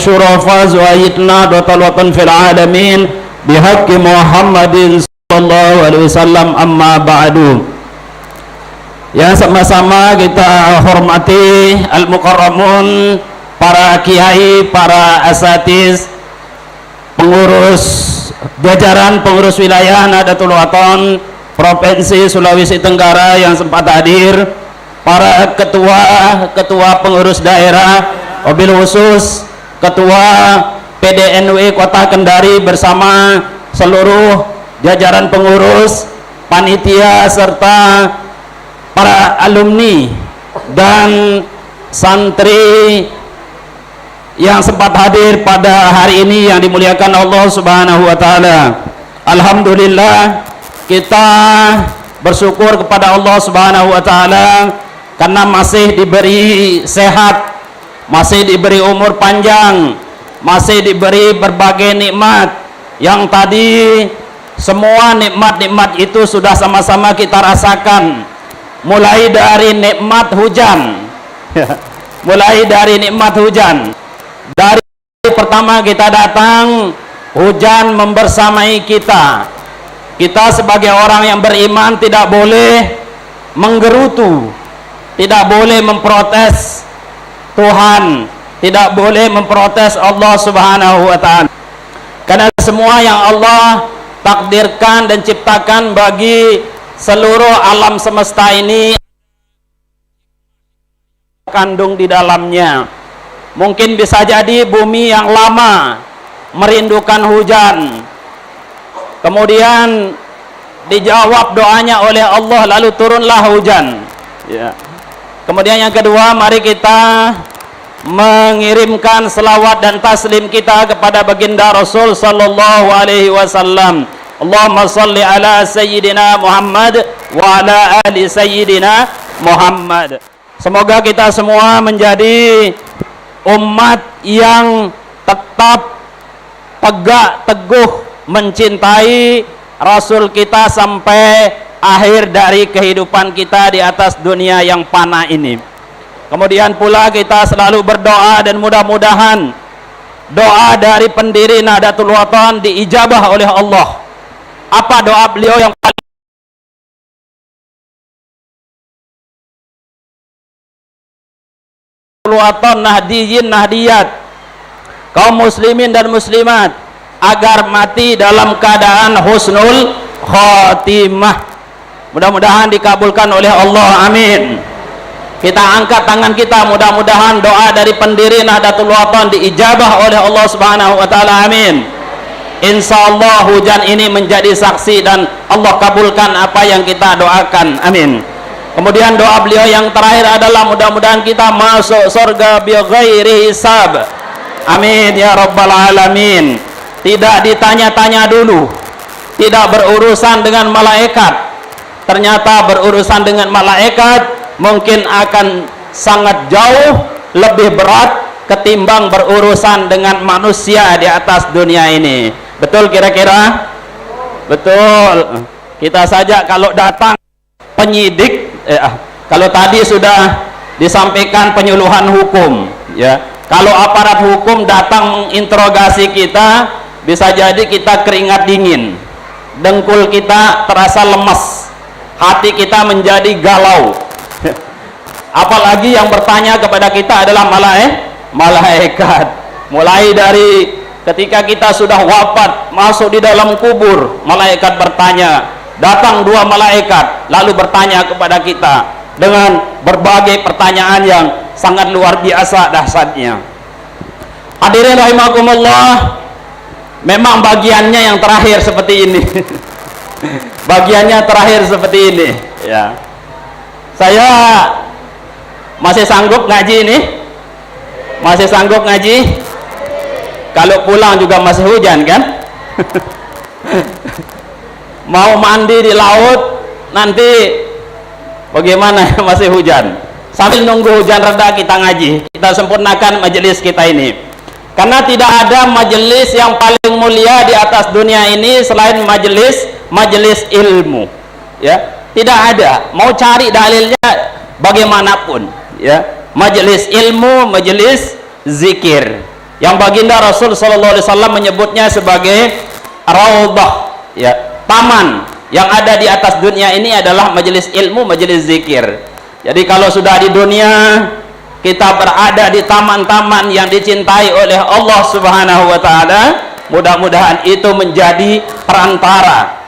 syurafa zuayitna dotalwatan fil alamin bihaqqi Muhammadin sallallahu alaihi wasallam, amma ba'du. Yang sama-sama kita hormati al-mukarramun, para kiai, para asatiz, pengurus jajaran pengurus wilayah Nahdlatul Wathon Provinsi Sulawesi Tenggara yang sempat hadir, para ketua pengurus daerah, wabil khusus ketua PDNW Kota Kendari bersama seluruh jajaran pengurus, panitia, serta para alumni dan santri yang sempat hadir pada hari ini yang dimuliakan Allah Subhanahu wa taala. Alhamdulillah, kita bersyukur kepada Allah Subhanahu wa taala karena masih diberi sehat, masih diberi umur panjang, masih diberi berbagai nikmat yang tadi semua nikmat-nikmat itu sudah sama-sama kita rasakan, mulai dari nikmat hujan mulai dari nikmat hujan. Dari pertama kita datang, hujan membersamai kita. Kita sebagai orang yang beriman tidak boleh menggerutu, tidak boleh memprotes Tuhan, tidak boleh memprotes Allah Subhanahu wa ta'ala, karena semua yang Allah takdirkan dan ciptakan bagi seluruh alam semesta ini kandung di dalamnya. Mungkin bisa jadi bumi yang lama merindukan hujan, kemudian dijawab doanya oleh Allah, lalu turunlah hujan, ya. Kemudian yang kedua, mari kita mengirimkan selawat dan taslim kita kepada baginda Rasul sallallahu alaihi wasallam. Allahumma salli ala sayyidina Muhammad wa ala ali sayyidina Muhammad. Semoga kita semua menjadi umat yang tetap tegak teguh mencintai Rasul kita sampai akhir dari kehidupan kita di atas dunia yang fana ini. Kemudian pula kita selalu berdoa dan mudah-mudahan doa dari pendiri Nahdlatul Wathon diijabah oleh Allah. Apa doa beliau yang paling Wathon, Nahdiyin, Nahdiyat, kaum muslimin dan muslimat, agar mati dalam keadaan husnul khotimah. Mudah-mudahan dikabulkan oleh Allah, amin. Kita angkat tangan kita, mudah-mudahan doa dari pendiri Nahdlatul Wathon diijabah oleh Allah Subhanahu wa taala, amin. Insya Allah hujan ini menjadi saksi dan Allah kabulkan apa yang kita doakan, amin. Kemudian doa beliau yang terakhir adalah mudah-mudahan kita masuk surga bi ghairi hisab, amin ya rabbal alamin. Tidak ditanya-tanya dulu, tidak berurusan dengan malaikat. Ternyata berurusan dengan malaikat mungkin akan sangat jauh lebih berat ketimbang berurusan dengan manusia di atas dunia ini. Betul kira-kira? Betul. Kita saja kalau datang penyidik, kalau tadi sudah disampaikan penyuluhan hukum, ya. Kalau aparat hukum datang menginterogasi kita, bisa jadi kita keringat dingin, dengkul kita terasa lemas, hati kita menjadi galau. Apalagi yang bertanya kepada kita adalah malaikat. Mulai dari ketika kita sudah wafat, masuk di dalam kubur, malaikat bertanya. Datang dua malaikat lalu bertanya kepada kita dengan berbagai pertanyaan yang sangat luar biasa dahsyatnya. Hadirin rahimakumullah, memang bagiannya yang terakhir seperti ini. Bagiannya terakhir seperti ini, ya. Saya masih sanggup ngaji ini? Masih sanggup ngaji? Kalau pulang juga masih hujan kan? Mau mandi di laut nanti bagaimana? Masih hujan. Sambil nunggu hujan reda kita ngaji, kita sempurnakan majelis kita ini, karena tidak ada majelis yang paling mulia di atas dunia ini selain majelis ilmu, ya. Tidak ada, mau cari dalilnya bagaimanapun, ya. Majelis ilmu, majelis zikir, yang baginda Rasul sallallahu alaihi wasallam menyebutnya sebagai raudhah, ya, taman yang ada di atas dunia ini adalah majelis ilmu, majelis zikir. Jadi kalau sudah di dunia kita berada di taman-taman yang dicintai oleh Allah Subhanahu wa taala, mudah-mudahan itu menjadi perantara,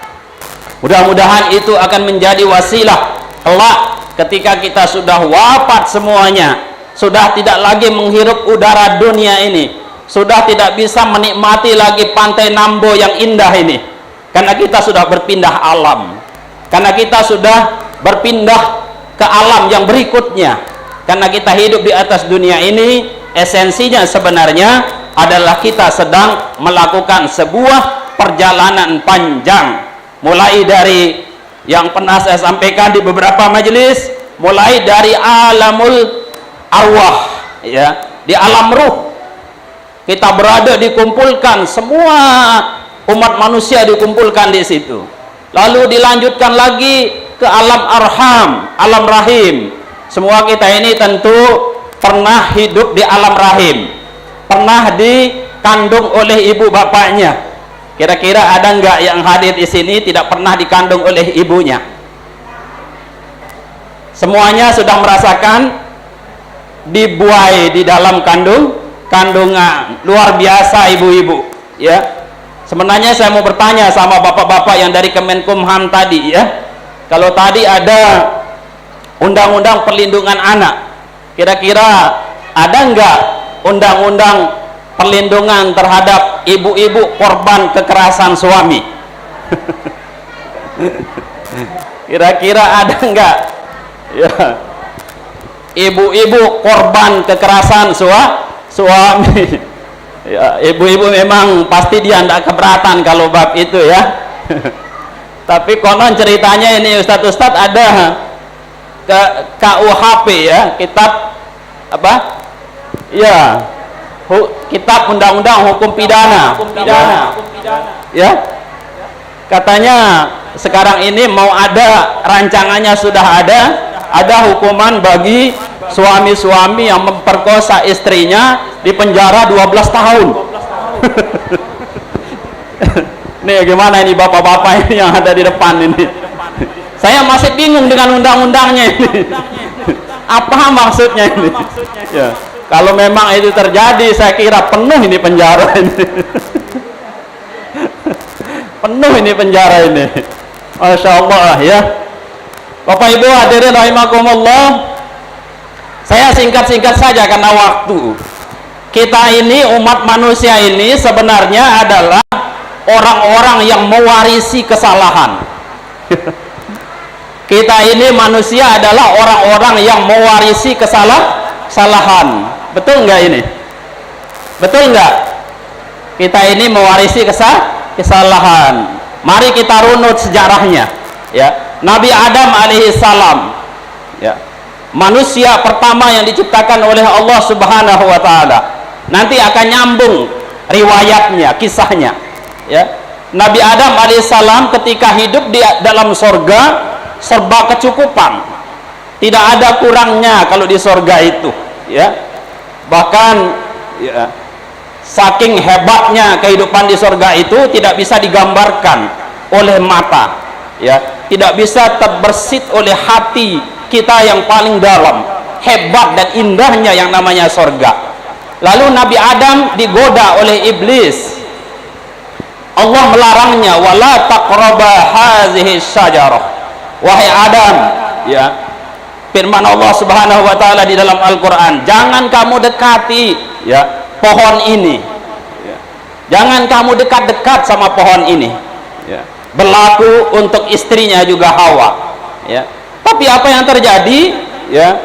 mudah-mudahan itu akan menjadi wasilah kelak ketika kita sudah wafat semuanya, sudah tidak lagi menghirup udara dunia ini, sudah tidak bisa menikmati lagi pantai Nambo yang indah ini, karena kita sudah berpindah alam, karena kita sudah berpindah ke alam yang berikutnya. Karena kita hidup di atas dunia ini, esensinya sebenarnya adalah kita sedang melakukan sebuah perjalanan panjang, mulai dari yang pernah saya sampaikan di beberapa majelis, mulai dari alamul arwah, ya, di alam ruh kita berada, dikumpulkan semua umat manusia dikumpulkan di situ, lalu dilanjutkan lagi ke alam arham, alam rahim. Semua kita ini tentu pernah hidup di alam rahim, pernah dikandung oleh ibu bapaknya. Kira-kira ada nggak yang hadir di sini tidak pernah dikandung oleh ibunya? Semuanya sudah merasakan dibuai di dalam kandungan. Luar biasa ibu-ibu, ya. Sebenarnya saya mau bertanya sama bapak-bapak yang dari Kemenkumham tadi, ya. Kalau tadi ada undang-undang perlindungan anak, kira-kira ada nggak undang-undang perlindungan terhadap ibu-ibu korban kekerasan suami? Kira-kira ada nggak, ya, ibu-ibu korban kekerasan suami? Ya, ibu-ibu memang pasti dia tidak keberatan kalau bab itu, ya. Tapi konon ceritanya ini Ustadz ada ke KUHP, ya, kitab apa, ya, kitab undang-undang hukum pidana, ya, katanya sekarang ini mau ada rancangannya, sudah ada hukuman bagi suami-suami yang memperkosa istrinya di penjara 12 tahun. Nih gimana ini bapak-bapak ini yang ada di depan ini? Saya masih bingung dengan undang-undangnya ini. Apa maksudnya ini? Ya, kalau memang itu terjadi, saya kira penuh ini penjara ini. Penuh ini penjara ini. Masya Allah, ya. Bapak Ibu hadirin rahimakumullah. Saya singkat-singkat saja karena waktu. Kita ini umat manusia ini sebenarnya adalah orang-orang yang mewarisi kesalahan. Kita ini manusia adalah orang-orang yang mewarisi kesalahan. Betul nggak ini? Betul nggak? Kita ini mewarisi kesalahan. Mari kita runut sejarahnya, ya. Nabi Adam alaihissalam, ya, manusia pertama yang diciptakan oleh Allah Subhanahu wa taala. Nanti akan nyambung riwayatnya, kisahnya, ya. Nabi Adam alaihissalam ketika hidup di dalam sorga serba kecukupan, tidak ada kurangnya kalau di sorga itu, ya. Bahkan, ya, saking hebatnya kehidupan di sorga itu tidak bisa digambarkan oleh mata, ya, tidak bisa terbersit oleh hati kita yang paling dalam, hebat dan indahnya yang namanya sorga. Lalu Nabi Adam digoda oleh iblis. Allah melarangnya, wala taqraba hazihi syajarah. Wahai Adam, ya, firman Allah Subhanahu wa taala di dalam Al-Qur'an, jangan kamu dekati, ya, pohon ini, ya. Jangan kamu dekat-dekat sama pohon ini, ya. Berlaku untuk istrinya juga Hawa, ya. Tapi apa yang terjadi, ya,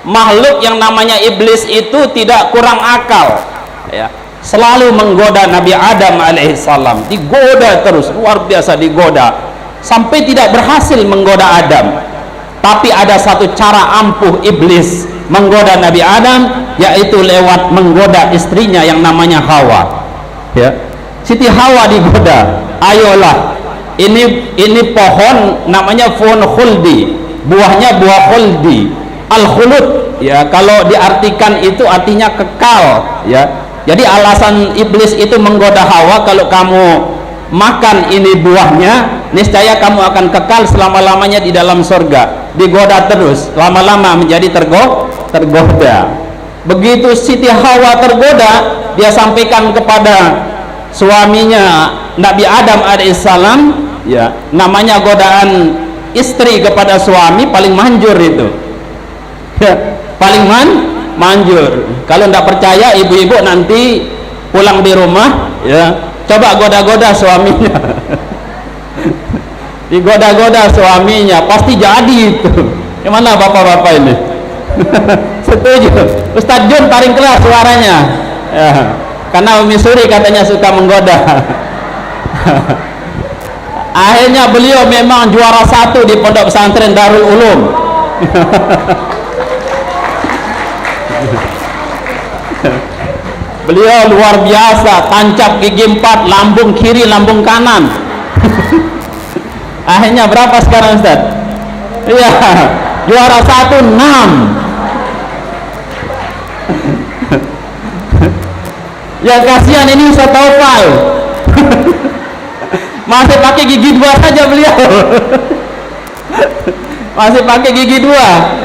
makhluk yang namanya iblis itu tidak kurang akal, ya, selalu menggoda Nabi Adam alaihissalam, digoda terus, luar biasa digoda, sampai tidak berhasil menggoda Adam. Tapi ada satu cara ampuh iblis menggoda Nabi Adam, yaitu lewat menggoda istrinya yang namanya Hawa, ya. Siti Hawa digoda, ayolah, ini pohon namanya pohon khuldi, buahnya buah khuldi, al khulud, ya, kalau diartikan itu artinya kekal, ya. Jadi alasan iblis itu menggoda Hawa, kalau kamu makan ini buahnya, niscaya kamu akan kekal selama-lamanya di dalam surga. Digoda terus, lama-lama menjadi tergoda. Begitu Siti Hawa tergoda, dia sampaikan kepada suaminya Nabi Adam alaihissalam, ya, namanya godaan istri kepada suami paling manjur itu, ya, paling manjur. Kalau tidak percaya ibu-ibu nanti pulang di rumah, ya, coba goda-goda suaminya. Digoda-goda suaminya pasti jadi itu. Gimana bapak-bapak ini? Setuju? Ustadz Jun paling keras suaranya, ya, karena Umi Suri katanya suka menggoda. Akhirnya beliau memang juara 1 di Pondok Pesantren Darul Ulum. Beliau luar biasa, tancap gigi 4, lambung kiri, lambung kanan. Akhirnya berapa sekarang Ustaz? Iya, juara 1 6. Ya kasihan ini Ustaz Taufal. Masih pakai gigi 2 saja beliau. Masih pakai gigi 2,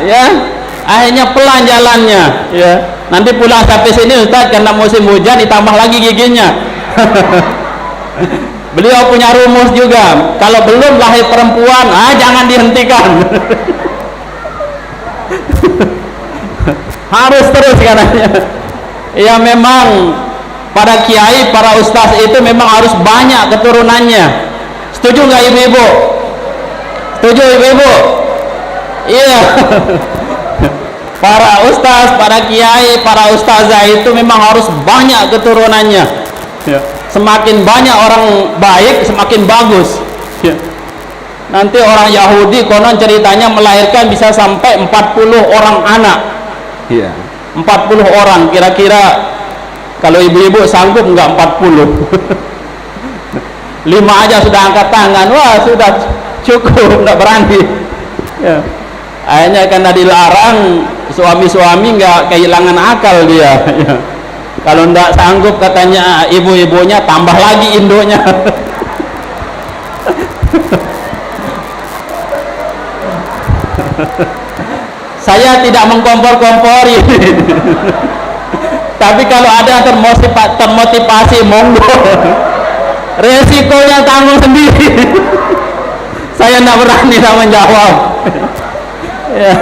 ya. Akhirnya pelan jalannya, ya. Nanti pulang sampai sini Ustaz, karena musim hujan ditambah lagi giginya. Beliau punya rumus juga, kalau belum lahir perempuan, jangan dihentikan. Harus terus katanya. Ya memang para kiai, para ustaz itu memang harus banyak keturunannya. Setuju nggak ibu-ibu? Setuju ibu-ibu? Iya. Para ustaz, para kiai, para ustazah itu memang harus banyak keturunannya, ya. Semakin banyak orang baik semakin bagus, ya. Nanti orang Yahudi konon ceritanya melahirkan bisa sampai 40 orang anak, ya. 40 orang, kira-kira kalau ibu-ibu sanggup nggak 40? 5 aja sudah angkat tangan, wah sudah cukup, nggak berani, ya. Akhirnya karena dilarang, suami-suami nggak kehilangan akal dia, ya. Kalau nggak sanggup katanya ibu-ibunya, tambah lagi indonya. Saya tidak mengkompor-kompori. Tapi kalau ada yang termotivasi, monggo. Resikonya tanggung sendiri. Saya nggak berani tanggung jawab. Ya,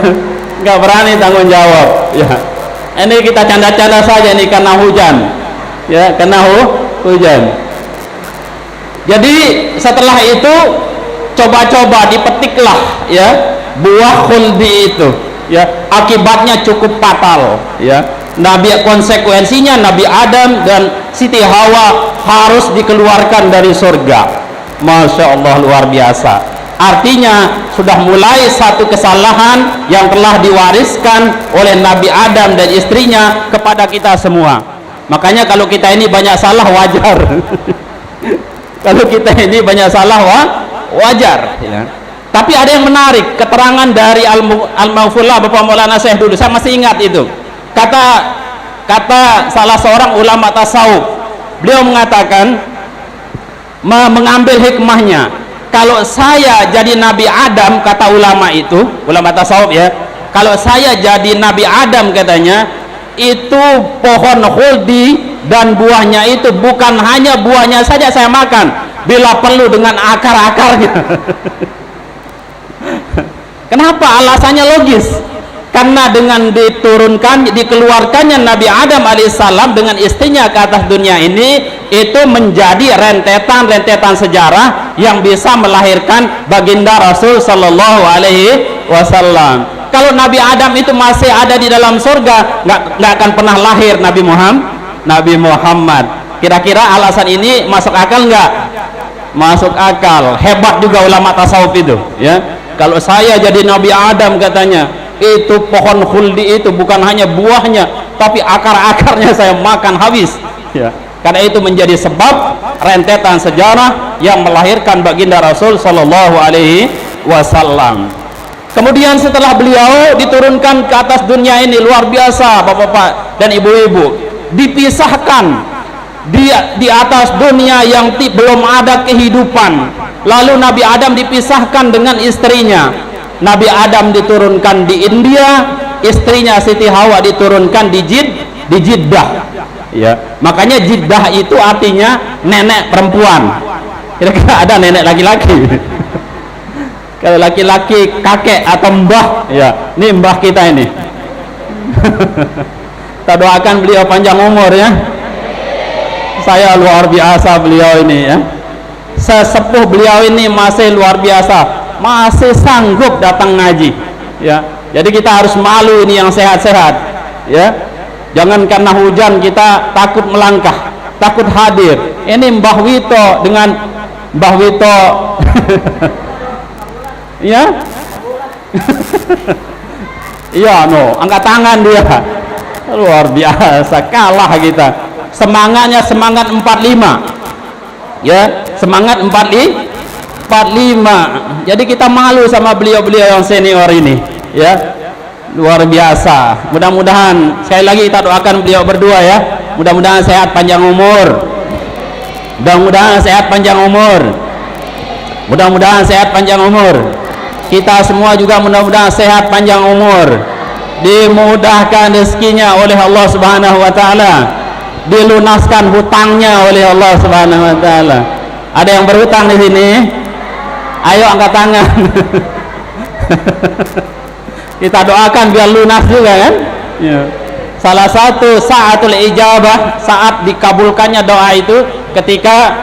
nggak berani tanggung jawab, ya. Ini kita canda-canda saja ini karena hujan, ya, karena hujan. Jadi setelah itu coba-coba dipetiklah, ya, buah khuldi itu, ya. Akibatnya cukup fatal, ya. Konsekuensinya Nabi Adam dan Siti Hawa harus dikeluarkan dari surga. Masya Allah, luar biasa. Artinya sudah mulai satu kesalahan yang telah diwariskan oleh Nabi Adam dan istrinya kepada kita semua. Makanya kalau kita ini banyak salah wajar. Kalau kita ini banyak salah wajar, ya. Tapi ada yang menarik, keterangan dari Al-Maghfurlah Bapak Maulana Syekh dulu, saya masih ingat itu. Kata salah seorang ulama tasawuf, beliau mengatakan, mengambil hikmahnya, kalau saya jadi Nabi Adam, kata ulama itu, ulama tasawuf, ya, kalau saya jadi Nabi Adam katanya, itu pohon khuldi dan buahnya itu bukan hanya buahnya saja saya makan, bila perlu dengan akar-akarnya. Kenapa? Alasannya logis, karena dengan dikeluarkannya Nabi Adam alaihissalam dengan istrinya ke atas dunia ini, itu menjadi rentetan sejarah yang bisa melahirkan baginda Rasul Sallallahu Alaihi Wasallam. Kalau Nabi Adam itu masih ada di dalam surga, nggak akan pernah lahir Nabi Muhammad. Kira-kira alasan ini masuk akal nggak? Masuk akal. Hebat juga ulama tasawuf itu, ya. Kalau saya jadi Nabi Adam katanya, itu pohon khuldi itu bukan hanya buahnya, tapi akar-akarnya saya makan habis, ya. Karena itu menjadi sebab rentetan sejarah yang melahirkan baginda Rasul Sallallahu Alaihi Wasallam. Kemudian setelah beliau diturunkan ke atas dunia ini, luar biasa bapak-bapak dan ibu-ibu, dipisahkan di atas dunia yang belum ada kehidupan. Lalu Nabi Adam dipisahkan dengan istrinya. Nabi Adam diturunkan di India, istrinya Siti Hawa diturunkan di Jeddah. Ya, makanya Jeddah itu artinya nenek perempuan. Kira-kira ada nenek laki-laki. Kalau laki-laki kakek atau mbah, ya, ini mbah kita ini. Kita doakan beliau panjang umur ya. Saya luar biasa beliau ini ya. Sesepuh beliau ini masih luar biasa, masih sanggup datang ngaji ya. Jadi kita harus malu ini yang sehat-sehat ya. Jangan karena hujan kita takut melangkah, takut hadir. Ini Mbah Wito dengan Mbah Wito ya. Iya no, angkat tangan dia. Luar biasa, kalah kita. Semangatnya semangat 45 ya, semangat 45. Jadi kita malu sama beliau-beliau yang senior ini ya, luar biasa. Mudah-mudahan sekali lagi kita doakan beliau berdua ya, mudah-mudahan sehat panjang umur, mudah-mudahan sehat panjang umur, mudah-mudahan sehat panjang umur. Kita semua juga mudah-mudahan sehat panjang umur, dimudahkan rezekinya oleh Allah Subhanahu wa taala, dilunaskan hutangnya oleh Allah Subhanahu wa taala. Ada yang berhutang di sini? Ayo angkat tangan. Kita doakan biar lunas juga kan? Ya. Salah satu saatul ijabah, saat dikabulkannya doa itu ketika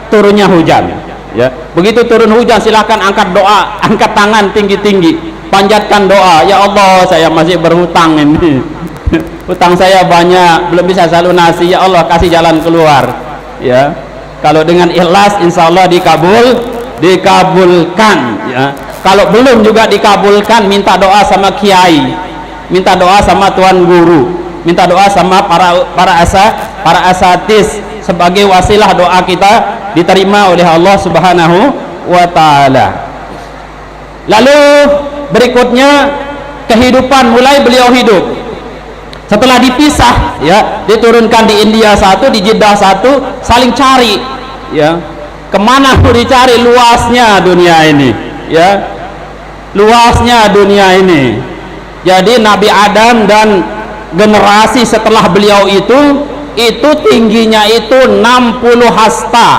turunnya hujan. Ya. Begitu turun hujan silahkan angkat doa, angkat tangan tinggi-tinggi, panjatkan doa. Ya Allah, saya masih berhutang ini. Hutang saya banyak, belum bisa saya lunasi. Ya Allah, kasih jalan keluar. Ya, kalau dengan ikhlas, insya Allah dikabulkan. Ya, kalau belum juga dikabulkan, minta doa sama kiai, minta doa sama tuan guru, minta doa sama para asatiz sebagai wasilah doa kita diterima oleh Allah Subhanahu wa taala. Lalu berikutnya kehidupan, mulai beliau hidup. Setelah dipisah ya, diturunkan di India satu, di Jeddah satu, saling cari ya. Kemana mau dicari? Luasnya dunia ini ya, luasnya dunia ini. Jadi Nabi Adam dan generasi setelah beliau itu tingginya itu 60 hasta.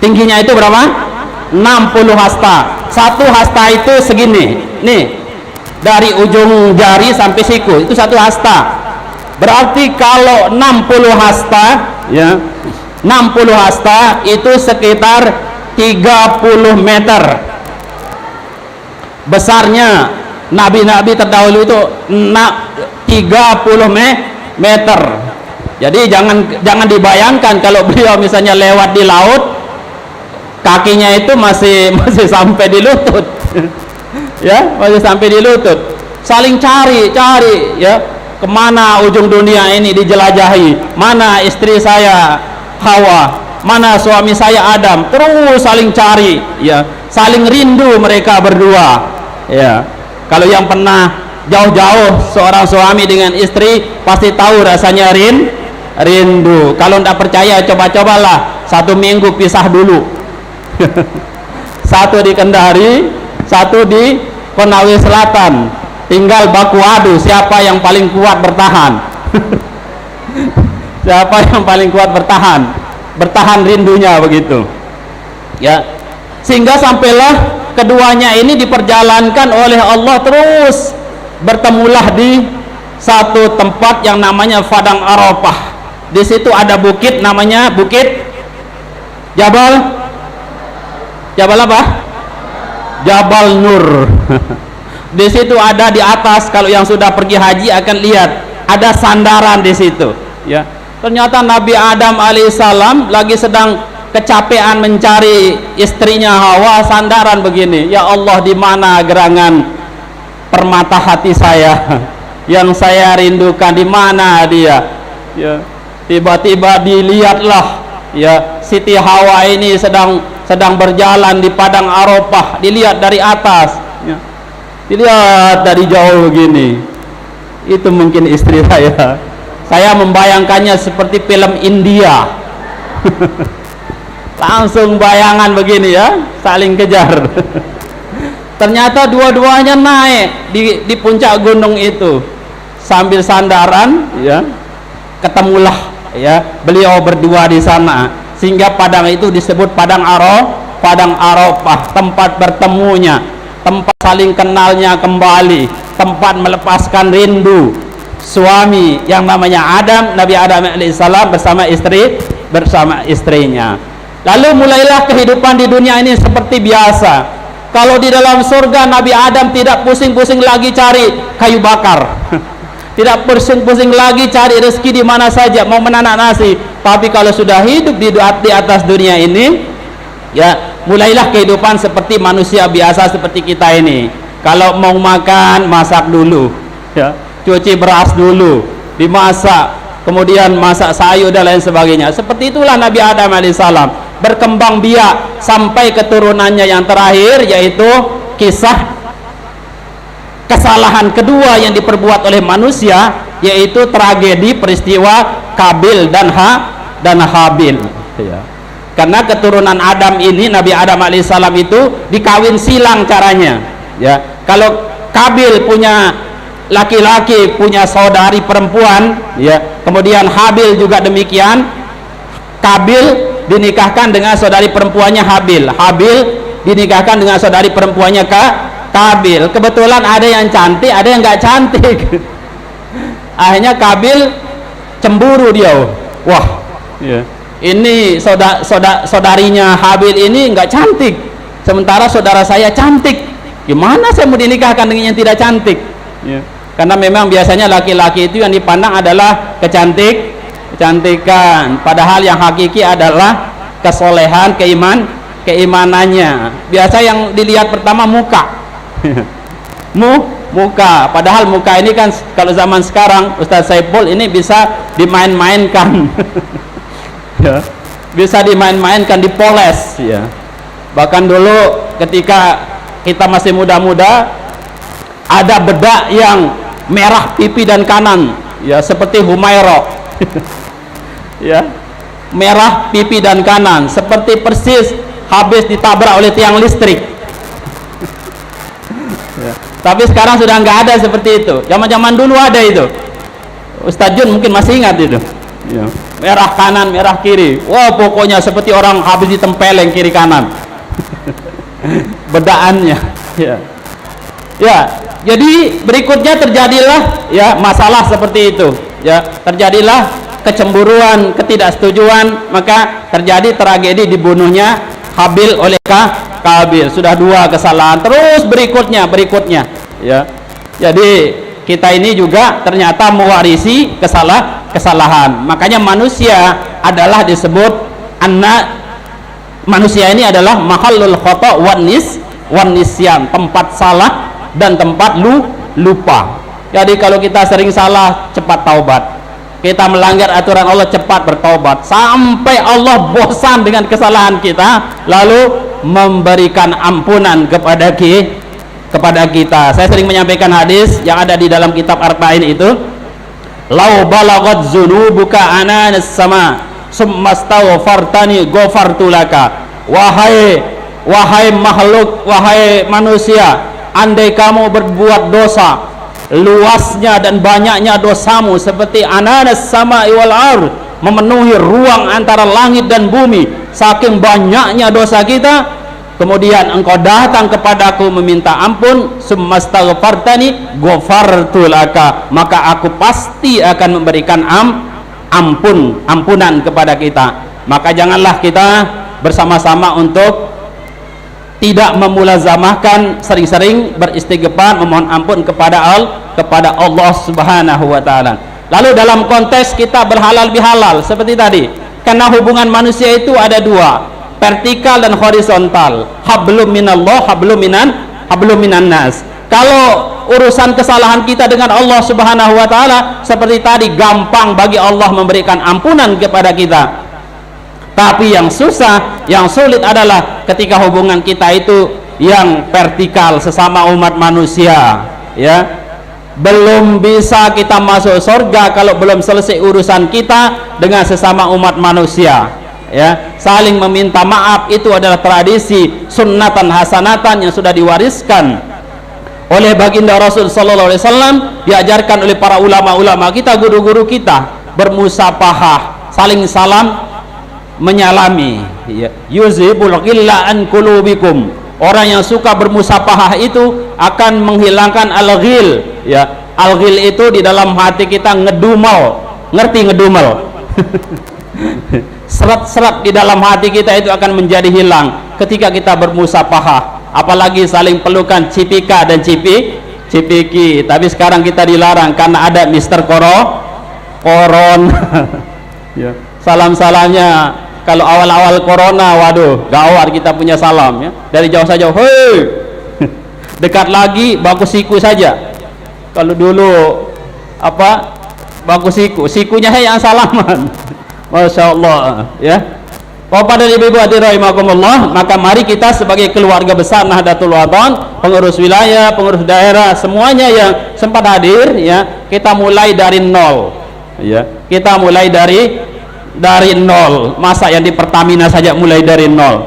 Tingginya itu berapa? 60 hasta. Satu hasta itu segini nih, dari ujung jari sampai siku itu satu hasta. Berarti kalau 60 hasta ya, 60 hasta itu sekitar 30 meter besarnya. Nabi-nabi terdahulu itu 30 meter. Jadi jangan dibayangkan kalau beliau misalnya lewat di laut, kakinya itu masih sampai di lutut. Ya, masih sampai di lutut. Saling cari ya, kemana ujung dunia ini dijelajahi, mana istri saya Hawa, mana suami saya Adam, terus saling cari ya, saling rindu mereka berdua ya. Kalau yang pernah jauh-jauh seorang suami dengan istri pasti tahu rasanya rindu. Kalau tidak percaya coba-cobalah 1 minggu pisah dulu. Satu di Kendari, satu di Konawe Selatan, tinggal baku adu siapa yang paling kuat bertahan. Siapa yang paling kuat bertahan rindunya begitu ya. Sehingga sampailah keduanya ini diperjalankan oleh Allah, terus bertemulah di satu tempat yang namanya Padang Arafah. Di situ ada bukit namanya Bukit Jabal apa? Jabal Nur. Di situ ada di atas, kalau yang sudah pergi haji akan lihat ada sandaran di situ ya. Ternyata Nabi Adam alaihissalam lagi sedang kecapean mencari istrinya Hawa, sandaran begini. Ya Allah, di mana gerangan permata hati saya yang saya rindukan, di mana dia ya. Tiba-tiba dilihatlah ya, Siti Hawa ini sedang berjalan di Padang Arafah, dilihat dari atas ya. Dilihat dari jauh begini, itu mungkin istri saya. saya membayangkannya seperti film India. Langsung bayangan begini ya, saling kejar. Ternyata dua-duanya naik di puncak gunung itu sambil sandaran ya, ketemulah ya beliau berdua di sana, sehingga padang itu disebut padang Arafah, tempat bertemunya, tempat saling kenalnya kembali, tempat melepaskan rindu suami yang namanya Adam, Nabi Adam alaihissalam bersama istrinya. Lalu mulailah kehidupan di dunia ini seperti biasa. Kalau di dalam surga Nabi Adam tidak pusing-pusing lagi cari kayu bakar, tidak pusing-pusing lagi cari rezeki di mana saja, mau menanak nasi. Tapi kalau sudah hidup di atas dunia ini, ya mulailah kehidupan seperti manusia biasa seperti kita ini. Kalau mau makan, masak dulu ya, cuci beras dulu, dimasak, kemudian masak sayur dan lain sebagainya. Seperti itulah Nabi Adam alaihissalam berkembang biak sampai keturunannya yang terakhir, yaitu kisah kesalahan kedua yang diperbuat oleh manusia, yaitu tragedi peristiwa Kabil dan Habil ya. Karena keturunan Adam ini, Nabi Adam alaihissalam itu dikawin silang caranya ya. Kalau Kabil punya laki-laki, punya saudari perempuan ya, kemudian Habil juga demikian. Kabil dinikahkan dengan saudari perempuannya Habil, Habil dinikahkan dengan saudari perempuannya Kabil. Kebetulan ada yang cantik, ada yang nggak cantik. Akhirnya Kabil cemburu dia, wah yeah, ini saudarinya Habil ini nggak cantik, sementara saudara saya cantik, gimana saya mau dinikahkan dengan yang tidak cantik yeah. Karena memang biasanya laki-laki itu yang dipandang adalah kecantikan, padahal yang hakiki adalah kesolehan, keimanannya. Biasa yang dilihat pertama muka. Muka, padahal muka ini kan kalau zaman sekarang Ustadz Saiful ini bisa dimain-mainkan. Ya, bisa dimain-mainkan, dipoles ya. Bahkan dulu ketika kita masih muda-muda, ada bedak yang merah pipi dan kanan ya, seperti Humairah. Ya, merah pipi dan kanan, seperti persis habis ditabrak oleh tiang listrik. Ya. Tapi sekarang sudah nggak ada seperti itu. Zaman-zaman dulu ada itu. Ustadz Jun mungkin masih ingat itu ya. Merah kanan, merah kiri, wah pokoknya seperti orang habis ditempeleng kiri kanan. Bedaannya ya. Ya, jadi berikutnya terjadilah ya masalah seperti itu ya, terjadilah kecemburuan, ketidaksetujuan, maka terjadi tragedi dibunuhnya Habil oleh Kabil. Sudah dua kesalahan, terus berikutnya ya. Jadi kita ini juga ternyata mewarisi kesalahan. Makanya manusia adalah disebut manusia ini adalah mahallul khata' wan nisyan, tempat salah dan tempat lupa. Jadi kalau kita sering salah, cepat taubat. Kita melanggar aturan Allah, cepat bertaubat sampai Allah bosan dengan kesalahan kita, lalu memberikan ampunan kepada kita. Saya sering menyampaikan hadis yang ada di dalam kitab Arba'in itu, lau balagat zunubuka ananas sama summa staghfartani ghafartu laka. Wahai makhluk, wahai manusia, andai kamu berbuat dosa, luasnya dan banyaknya dosamu seperti ananas sama wal ar, memenuhi ruang antara langit dan bumi, saking banyaknya dosa kita, kemudian engkau datang kepadaku meminta ampun, summastaghfartani ghafartu laka, maka aku pasti akan memberikan ampunan kepada kita. Maka janganlah kita bersama-sama untuk tidak memulazamahkan sering-sering beristighfar, memohon ampun kepada Allah Subhanahu wa taala. Lalu dalam konteks kita berhalal bihalal seperti tadi, karena hubungan manusia itu ada dua, vertikal dan horizontal, hablum minallah, hablum minan nas. Kalau urusan kesalahan kita dengan Allah Subhanahu wa taala seperti tadi, gampang bagi Allah memberikan ampunan kepada kita. Tapi yang susah, yang sulit adalah ketika hubungan kita itu yang vertikal sesama umat manusia ya. belum bisa kita masuk surga kalau belum selesai urusan kita dengan sesama umat manusia, ya. Saling meminta maaf itu adalah tradisi sunnatan hasanatan yang sudah diwariskan oleh baginda Rasul sallallahu alaihi wasallam, diajarkan oleh para ulama-ulama kita, guru-guru kita. Bermusafahah, saling salam menyalami, ya. Yuzibul ghilla an qulubikum. Orang yang suka bermusafahah itu akan menghilangkan al-ghil, ya. Al-ghil itu di dalam hati kita ngedumel, ngerti ngedumel? Serat-serat di dalam hati kita itu akan menjadi hilang ketika kita bermusafahah, apalagi saling pelukan cipika dan cipiki. Tapi sekarang kita dilarang karena ada Mister Koron. Ya. Salam-salamnya kalau awal-awal corona, waduh, gawat kita punya salam, ya. Dari jauh saja, hei. Dekat lagi baku siku saja. Kalau dulu apa baku sikunya yang salaman. Masya Allah, ya. Bapak dan Ibu hadirin rahimakumullah, maka mari kita sebagai keluarga besar Nahdlatul Wathon, pengurus wilayah, pengurus daerah, semuanya yang sempat hadir, ya, kita mulai dari nol, ya. Kita mulai dari nol. Masa yang di Pertamina saja mulai dari nol.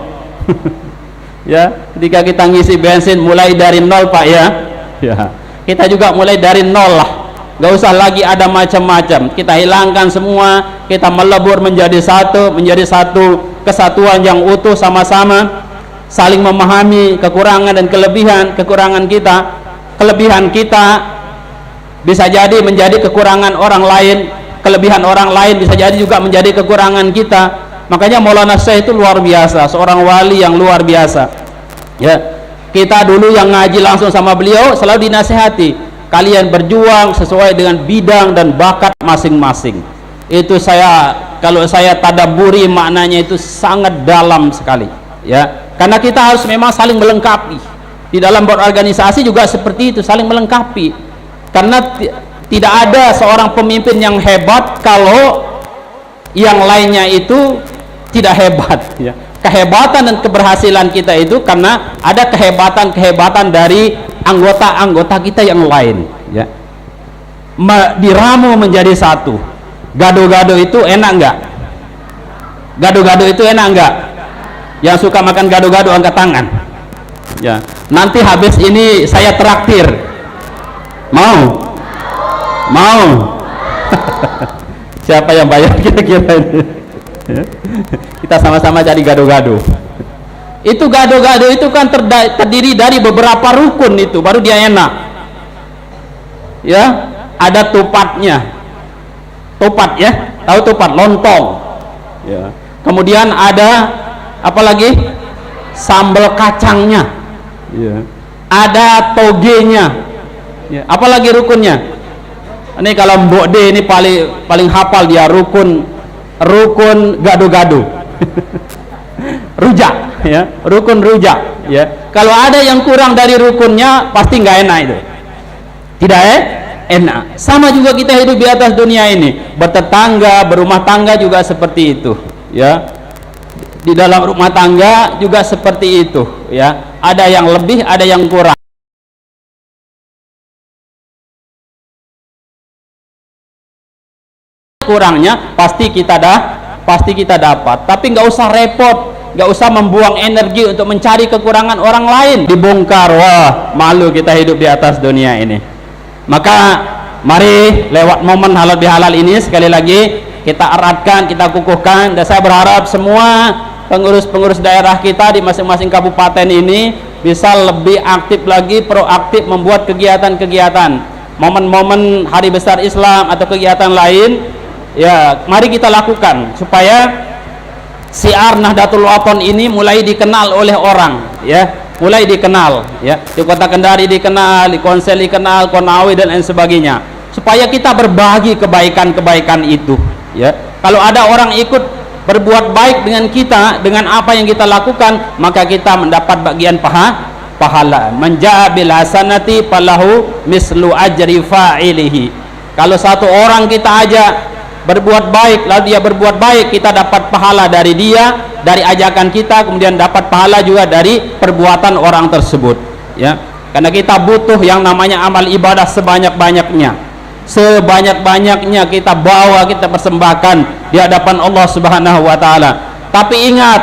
Ya, ketika kita ngisi bensin mulai dari nol, Pak, ya. Ya. Kita juga mulai dari nol lah. Gak usah lagi ada macam-macam, kita hilangkan semua, kita melebur menjadi satu kesatuan yang utuh, sama-sama saling memahami kekurangan dan kelebihan kita. Kelebihan kita bisa jadi menjadi kekurangan orang lain, kelebihan orang lain bisa jadi juga menjadi kekurangan kita. Makanya Maulana Syekh itu luar biasa, seorang wali yang luar biasa, ya. Kita dulu yang ngaji langsung sama beliau selalu dinasihati, kalian berjuang sesuai dengan bidang dan bakat masing-masing. Itu kalau saya tadabburi maknanya itu sangat dalam sekali, ya. Karena kita harus memang saling melengkapi. Di dalam berorganisasi juga seperti itu, saling melengkapi. Karena tidak ada seorang pemimpin yang hebat kalau yang lainnya itu tidak hebat, ya. Kehebatan dan keberhasilan kita itu karena ada kehebatan dari anggota-anggota kita yang lain, ya. Diramu menjadi satu. Gado-gado itu enak enggak? Gado-gado itu enak enggak? Yang suka makan gado-gado angkat tangan, ya. Nanti habis ini saya traktir. Mau siapa yang bayar kira-kira ini? Kita sama-sama jadi gado-gado. Itu gado-gado itu kan terdiri dari beberapa rukun, itu baru dia enak, ya. Ada tupatnya, tupat, ya, tahu tupat, lontong, ya. Kemudian ada apa lagi, sambal kacangnya, ya. Ada togenya, ya. Apalagi rukunnya ini, kalau Mbok D ini paling hafal dia rukun gado-gado. Rujak, ya, rukun rujak, ya. Kalau ada yang kurang dari rukunnya pasti nggak enak itu, tidak enak. Sama juga kita hidup di atas dunia ini, bertetangga, berumah tangga juga seperti itu, ya. Di dalam rumah tangga juga seperti itu, ya. Ada yang lebih, ada yang kurang. Kurangnya pasti kita dapat, tapi nggak usah repot, nggak usah membuang energi untuk mencari kekurangan orang lain, dibongkar. Wah, malu kita hidup di atas dunia ini. Maka mari lewat momen halal bihalal ini sekali lagi kita eratkan, kita kukuhkan, dan saya berharap semua pengurus-pengurus daerah kita di masing-masing kabupaten ini bisa lebih aktif lagi, proaktif membuat kegiatan-kegiatan, momen-momen hari besar Islam atau kegiatan lain. Ya, mari kita lakukan supaya syiar Nahdlatul Wathon ini mulai dikenal oleh orang, ya, mulai dikenal, ya, di Kota Kendari dikenal, di Konsel dikenal, Konawe dan lain sebagainya, supaya kita berbagi kebaikan-kebaikan itu, ya. Kalau ada orang ikut berbuat baik dengan kita, dengan apa yang kita lakukan, maka kita mendapat bagian pahala. Menjaa bil hasanati falahu mislu ajri fa'ilihi. Kalau satu orang kita aja berbuat baik, lalu dia berbuat baik, kita dapat pahala dari dia, dari ajakan kita, kemudian dapat pahala juga dari perbuatan orang tersebut, ya. karena kita butuh yang namanya amal ibadah sebanyak-banyaknya, kita bawa, kita persembahkan di hadapan Allah Subhanahu wa taala. Tapi ingat,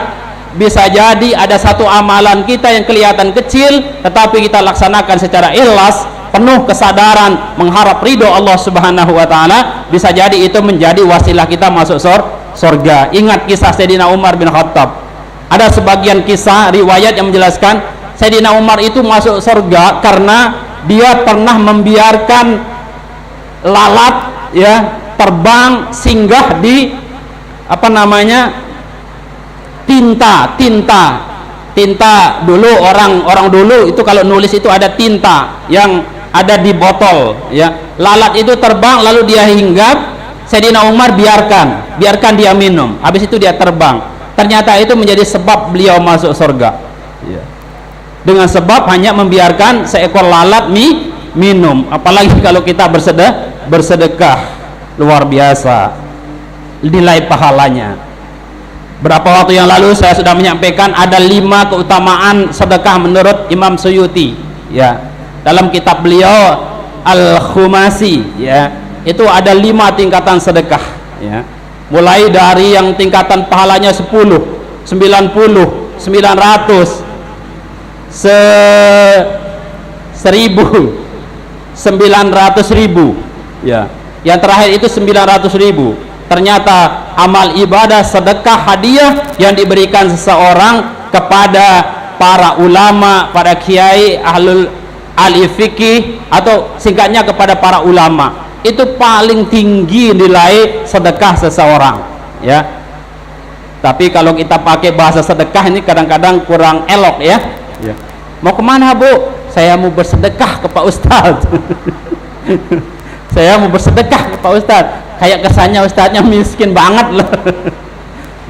bisa jadi ada satu amalan kita yang kelihatan kecil tetapi kita laksanakan secara ikhlas, penuh kesadaran mengharap ridho Allah Subhanahu wa taala, bisa jadi itu menjadi wasilah kita masuk surga. Ingat kisah Sayyidina Umar bin Khattab. Ada sebagian kisah riwayat yang menjelaskan Sayyidina Umar itu masuk surga karena dia pernah membiarkan lalat ya terbang singgah di tinta dulu. Orang dulu itu kalau nulis itu ada tinta yang ada di botol ya. Lalat itu terbang lalu dia hinggap, Sayyidina Umar biarkan dia minum, habis itu dia terbang. Ternyata itu menjadi sebab beliau masuk surga ya. Dengan sebab hanya membiarkan seekor lalat minum. Apalagi kalau kita bersedekah, luar biasa nilai pahalanya. Berapa waktu yang lalu saya sudah menyampaikan ada 5 keutamaan sedekah menurut Imam Suyuti ya. Dalam kitab beliau Al-Khumasi ya, itu ada 5 tingkatan sedekah ya. Mulai dari yang tingkatan pahalanya 10, 90, 900, 1000, 900.000 ya. Yang terakhir itu 900.000. Ternyata amal ibadah sedekah hadiah yang diberikan seseorang kepada para ulama, para kiai, ahli fikih, atau singkatnya kepada para ulama, itu paling tinggi nilai sedekah seseorang ya. Tapi kalau kita pakai bahasa sedekah ini kadang-kadang kurang elok ya. Mau kemana Bu? Saya mau bersedekah ke Pak Ustadz. Saya mau bersedekah ke Pak Ustadz. Kayak kesannya Ustadznya miskin banget loh.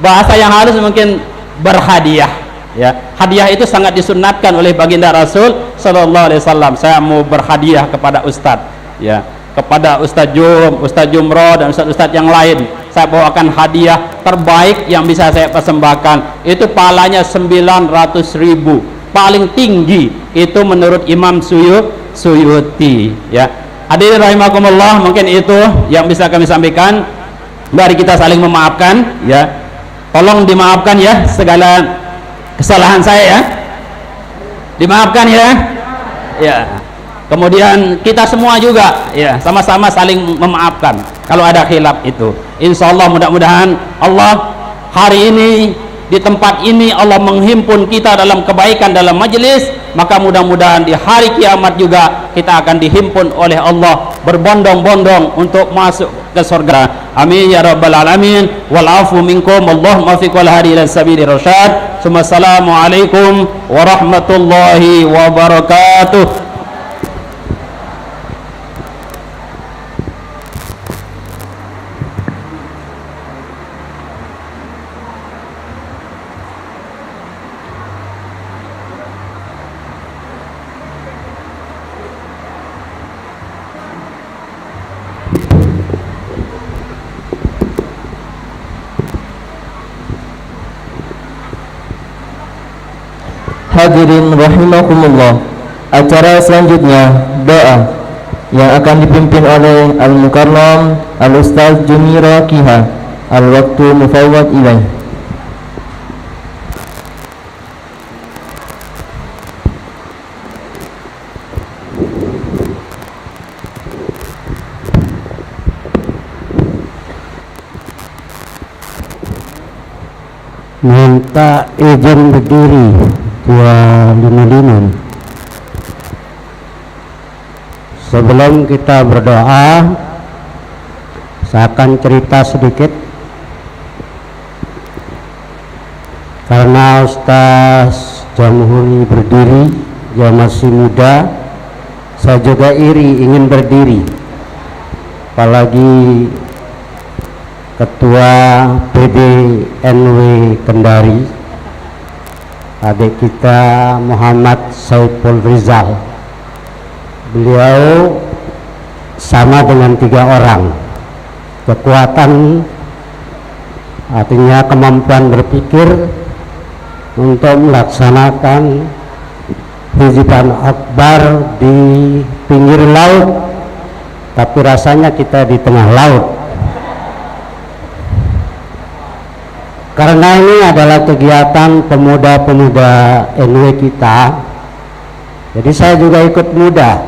Bahasa yang halus mungkin berhadiah ya. Hadiah itu sangat disunatkan oleh baginda Rasul Sallallahu Alaihi Wasallam. Saya mau berhadiah kepada Ustadz ya, kepada Ustadz Jum, Ustadz Jumro, dan Ustadz yang lain. Saya bawakan hadiah terbaik yang bisa saya persembahkan. Itu pahalanya 900.000, paling tinggi itu menurut Imam Suyuti ya. Hadirin rahimakumullah, mungkin itu yang bisa kami sampaikan. Mari kita saling memaafkan ya. Tolong dimaafkan ya segala kesalahan saya ya. Dimaafkan ya. Ya. Kemudian kita semua juga ya sama-sama saling memaafkan kalau ada khilaf itu. Insya Allah mudah-mudahan Allah hari ini di tempat ini Allah menghimpun kita dalam kebaikan dalam majelis, maka mudah-mudahan di hari kiamat juga kita akan dihimpun oleh Allah berbondong-bondong untuk masuk ke surga. Amin ya rabbal alamin. Wal afu minkum, Allahumma fiq wal hadi ila sabili rasyad. Assalamualaikum warahmatullahi wabarakatuh. Hadirin rahimakumullah, acara selanjutnya doa yang akan dipimpin oleh Al-Mukarram Al-Ustaz Jumira Kiha. Al-waktu mufawwad ilaih. Minta izin berdiri dua limun. Sebelum kita berdoa, saya akan cerita sedikit. Karena Ustaz Jamhuri berdiri, dia masih muda, saya juga iri ingin berdiri. Apalagi Ketua PBNW Kendari, adik kita Muhammad Saiful Rizal. Beliau sama dengan 3 orang. Kekuatan artinya kemampuan berpikir untuk melaksanakan hizban akbar di pinggir laut, tapi rasanya kita di tengah laut. Karena ini adalah kegiatan pemuda-pemuda NW kita, jadi saya juga ikut muda.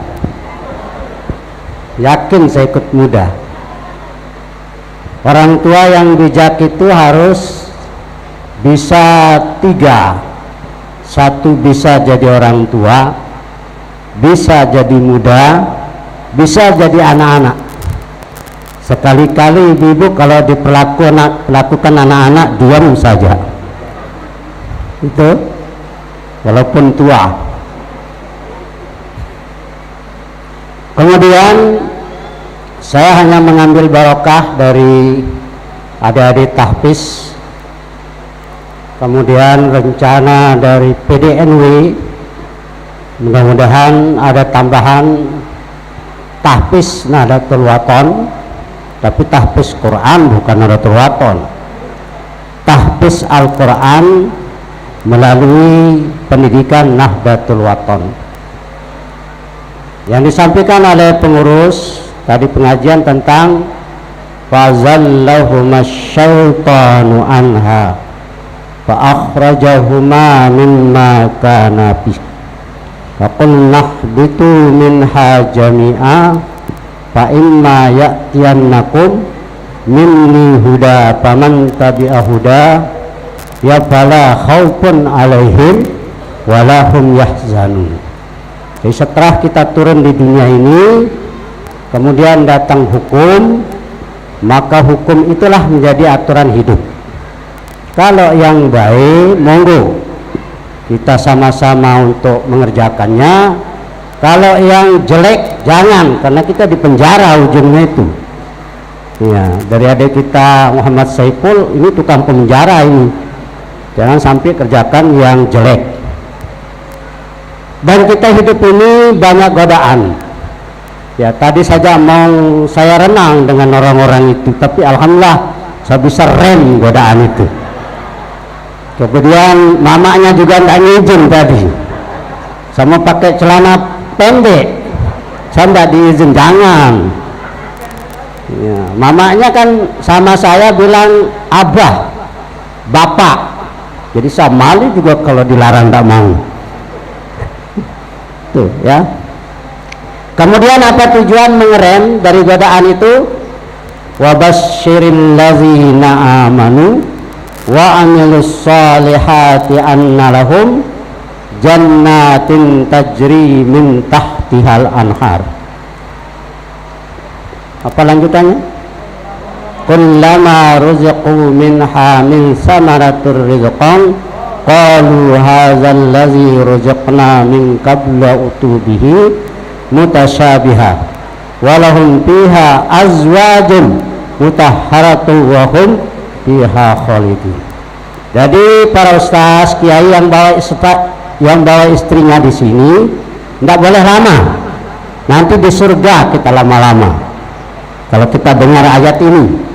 Yakin saya ikut muda. Orang tua yang bijak itu harus bisa 3. 1 bisa jadi orang tua, bisa jadi muda, bisa jadi anak-anak. Sekali-kali ibu kalau diperlakukan anak-anak, diam saja. Itu walaupun tua. Kemudian saya hanya mengambil barokah dari adik-adik tahfiz, kemudian rencana dari PDNW, mudah-mudahan ada tambahan tahfiz Nahdlatul Wathon, tapi tahfiz Quran bukan Nahdlatul Wathon, tahfiz Al-Quran melalui pendidikan Nahdlatul Wathon yang disampaikan oleh pengurus tadi pengajian tentang fazallahuma syaitanu anha fa akhrajahuma mimma kana fi faqul nahbitu minha jami'a fa imma ya'tiyannakum minni huda faman tabi'a huda ya fala khaufun alaihim walahum yahzanun. Jadi setelah kita turun di dunia ini, kemudian datang hukum, maka hukum itulah menjadi aturan hidup. Kalau yang baik, monggo kita sama-sama untuk mengerjakannya. Kalau yang jelek, jangan, karena kita di penjara ujungnya itu. Ya, dari adik kita Muhammad Saiful, ini tukang penjara ini. Jangan sampai kerjakan yang jelek. Dan kita hidup ini banyak godaan. Ya, tadi saja mau saya renang dengan orang-orang itu, tapi alhamdulillah saya bisa rem godaan itu. Kemudian mamanya juga tidak ngizin tadi, sama pakai celana pendek, saya tidak diizin, jangan. Ya, mamanya kan sama saya bilang abah, bapak, jadi saya malu juga kalau dilarang tidak mau. Tuh ya. Kemudian apa tujuan mengerem dari godaan itu? Wa basyiril ladzina amanu wa amilus solihati anna lahum jannatin tajri min tahtihal anhar. Apa lanjutannya? Kullama ruziqu minha min samaratir rizqan qalu hadzal ladzi ruziqna min qabla utubihi mutasyabiha walahum fiha azwajun mutahharatun wa hum fiha khalidun. Jadi para ustaz kiai yang bawa istrinya di sini tidak boleh lama, nanti di surga kita lama-lama kalau kita dengar ayat ini.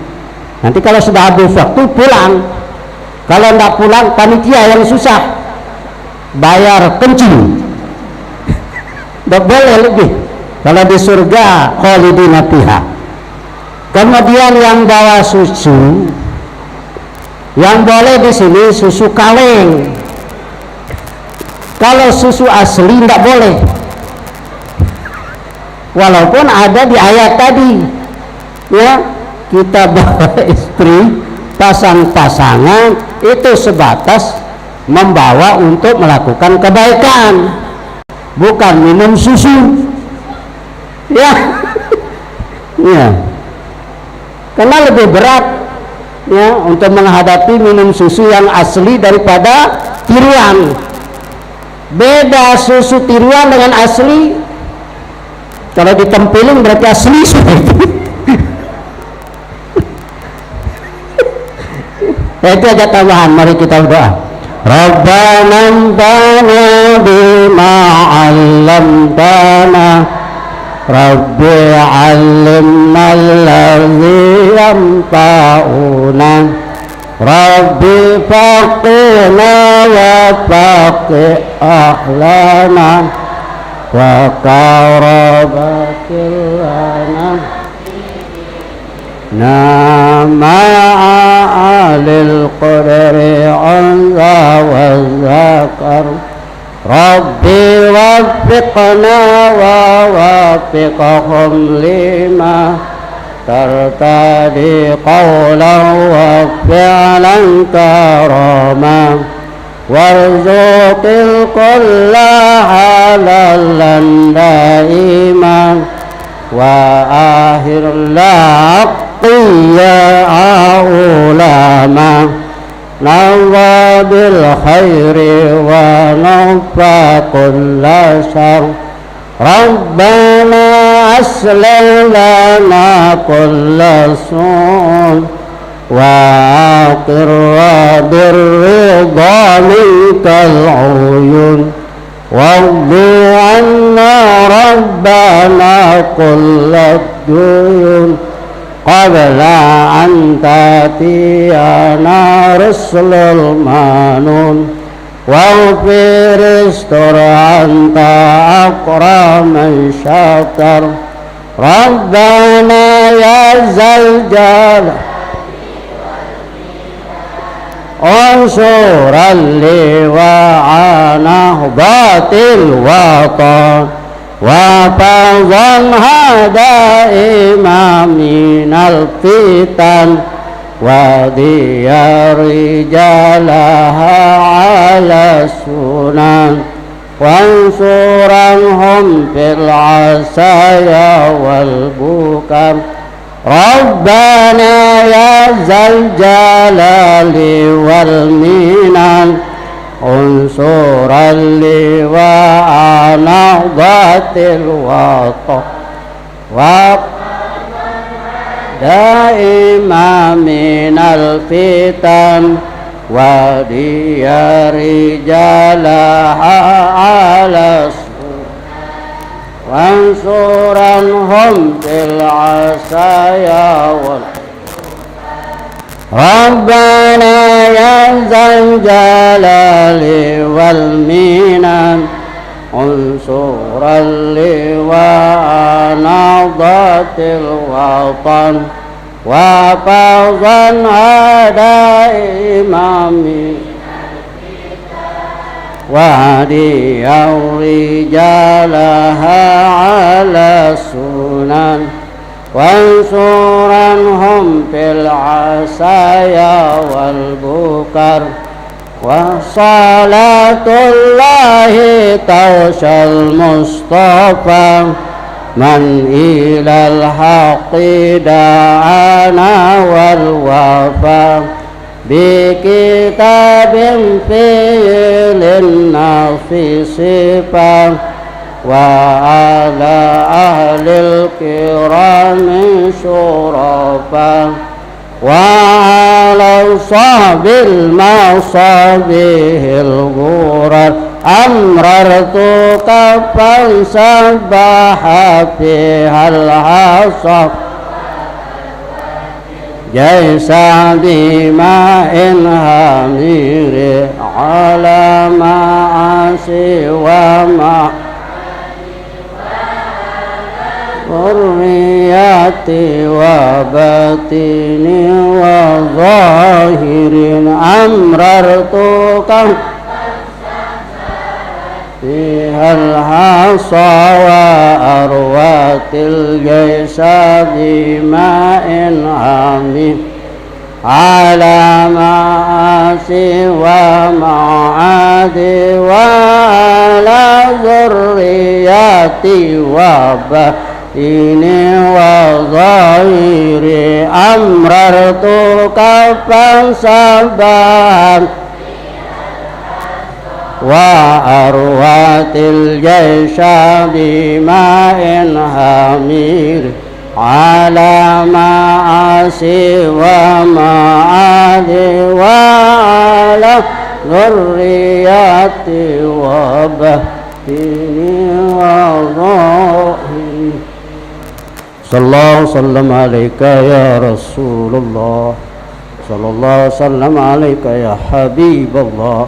Nanti kalau sudah habis waktu pulang, kalau tidak pulang panitia yang susah bayar kencing. Tidak boleh lebih. Kalau di surga khalidina fiha. Kemudian yang bawa susu, yang boleh di sini susu kaleng. Kalau susu asli tidak boleh. Walaupun ada di ayat tadi, ya, kita bawa istri, pasang-pasangan itu sebatas membawa untuk melakukan kebaikan, bukan minum susu, ya. Ya, karena lebih berat ya untuk menghadapi minum susu yang asli daripada tiruan. Beda susu tiruan dengan asli. Kalau ditempelin berarti asli sudah itu. Itu aja tambahan. Mari kita berdoa. Rabbana anfa'na bima 'allamtana Rabbi 'allimna alladhi yanfa'una Rabbi faqina وفق أهلنا وكربت لنا مع أهل القدر عنذا والذكر ربي وفقنا ووفقهم لما ترتدي قولا وفعلا كرما وارزق الكل حلالا دائما وآخر الأقيا علما نوى بالخير ونفى كل شر ربنا أصلح لنا كل سوء وأقر بالرضا منك العيون واغفر عنا ربنا كل الديون قبل أن تأتينا رسل المنون واغفر استر أنت أكرم من شكر ربنا يا ذا الجلال انصر اللواء نهضة الوطن وفضلها دائما من الفتن وديار رجالها على السنن وانصرهم في العصايا والبكر ربنا يا ذا الجلال والمنن انصر اللواء نهضة الوطن دائما من الفتن وديار رجالها على السوء وانصرنهم في العصايا ربنا يا ذا الجلال والمنن انصر اللواء نهضة الوطن وفضلها دائما وهدي رجالها على السنن وانصرنهم في العصايا والبكر وصلاة الله توشى المصطفى من إلى الحق دعانا والوفا بكتاب فيه للنص صفا وعلى أهل الكرام شرفا وعلى صحب المصابيح الغرر أمررت كفا سبح فيها الحصى جيش بماء هامر على معاصي ومع ذريتي وباطن وظاهر أمررت فيها الحصى وأروت الجيش بماء هامر على معاصي ومعاد وعلى ذريتي وباطن وظاهر أمررت كفا سبحا وأروت الجيش بماء هامر على معاصي ومعاد وعلى ذريتي وباطن وظاهر صلى الله وسلم عليك يا رسول الله صلى الله وسلم عليك يا حبيب الله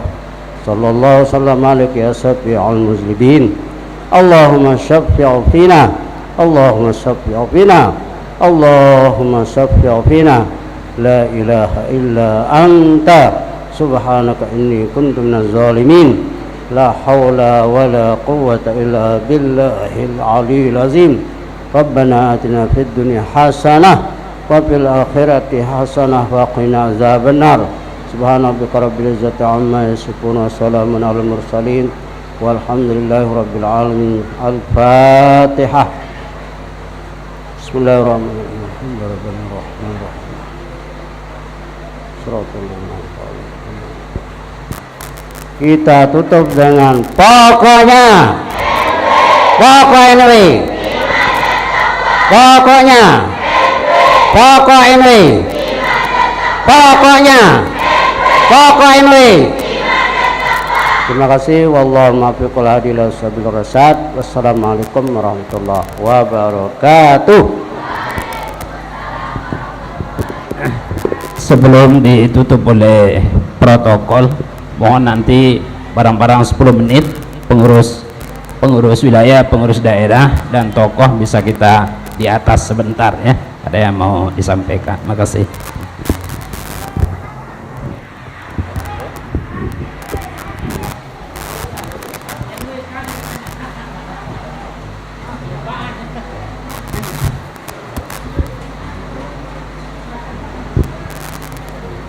sallallahu sallam alaika ya syafi'al muzlibin. Allahumma syafi'u fina, Allahumma syafi'u fina, Allahumma syafi'u fina. La ilaha illa anta subhanaka inni kuntu minaz zalimin. La hawla wa la quwwata illa billahil aliyyil azim. Rabbana atina fid dunya hasanah wa fil akhirati hasanah wa qina azabannar. Subhana rabbika rabbil izzati amma yasifun wa salamun alal mursalin walhamdulillahi rabbil alamin. Al-Fatihah. Bismillahirrahmanirrahim. Kita tutup dengan pokoknya, pokoknya, pokoknya, pokoknya, pokoknya, pokoknya. Terima kasih. Wallahu muwaffiq ila sabilir rasyad. Wassalamualaikum warahmatullahi wabarakatuh. Sebelum ditutup oleh protokol, mohon nanti barang-barang 10 menit pengurus wilayah, pengurus daerah dan tokoh bisa kita di atas sebentar ya. Ada yang mau disampaikan. Makasih.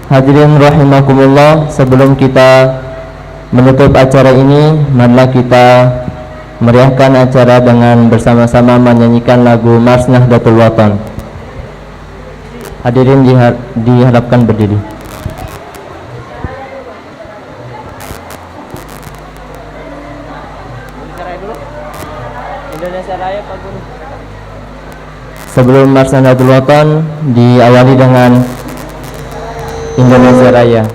Hadirin rahimakumullah, sebelum kita menutup acara ini, marilah kita meriahkan acara dengan bersama-sama menyanyikan lagu Mars Nahdlatul Wathon. Hadirin diharapkan berdiri. Sebelum Mars Nahdlatul Wathon diawali dengan Indonesia Raya.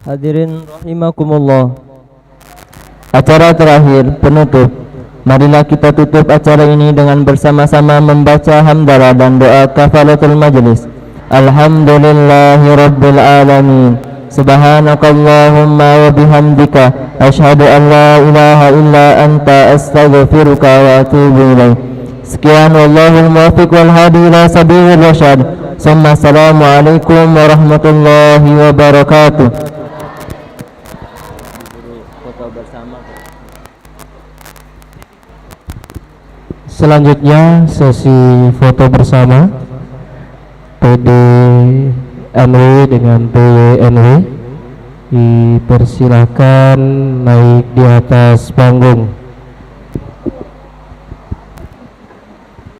Hadirin rahimakumullah. Acara terakhir penutup. Marilah kita tutup acara ini dengan bersama-sama membaca hamdalah dan doa kafaratul majlis. Alhamdulillahi rabbil alamin. Subhanakallahumma wa bihamdika asyhadu an la ilaha illa anta astaghfiruka wa atubu ilaik. Sekian, wallahul muwaffiq wal hadi ila sabilir rasyad. Assalamualaikum warahmatullahi wabarakatuh. Selanjutnya sesi foto bersama PDNW dengan PWNW. Dipersilakan naik di atas panggung.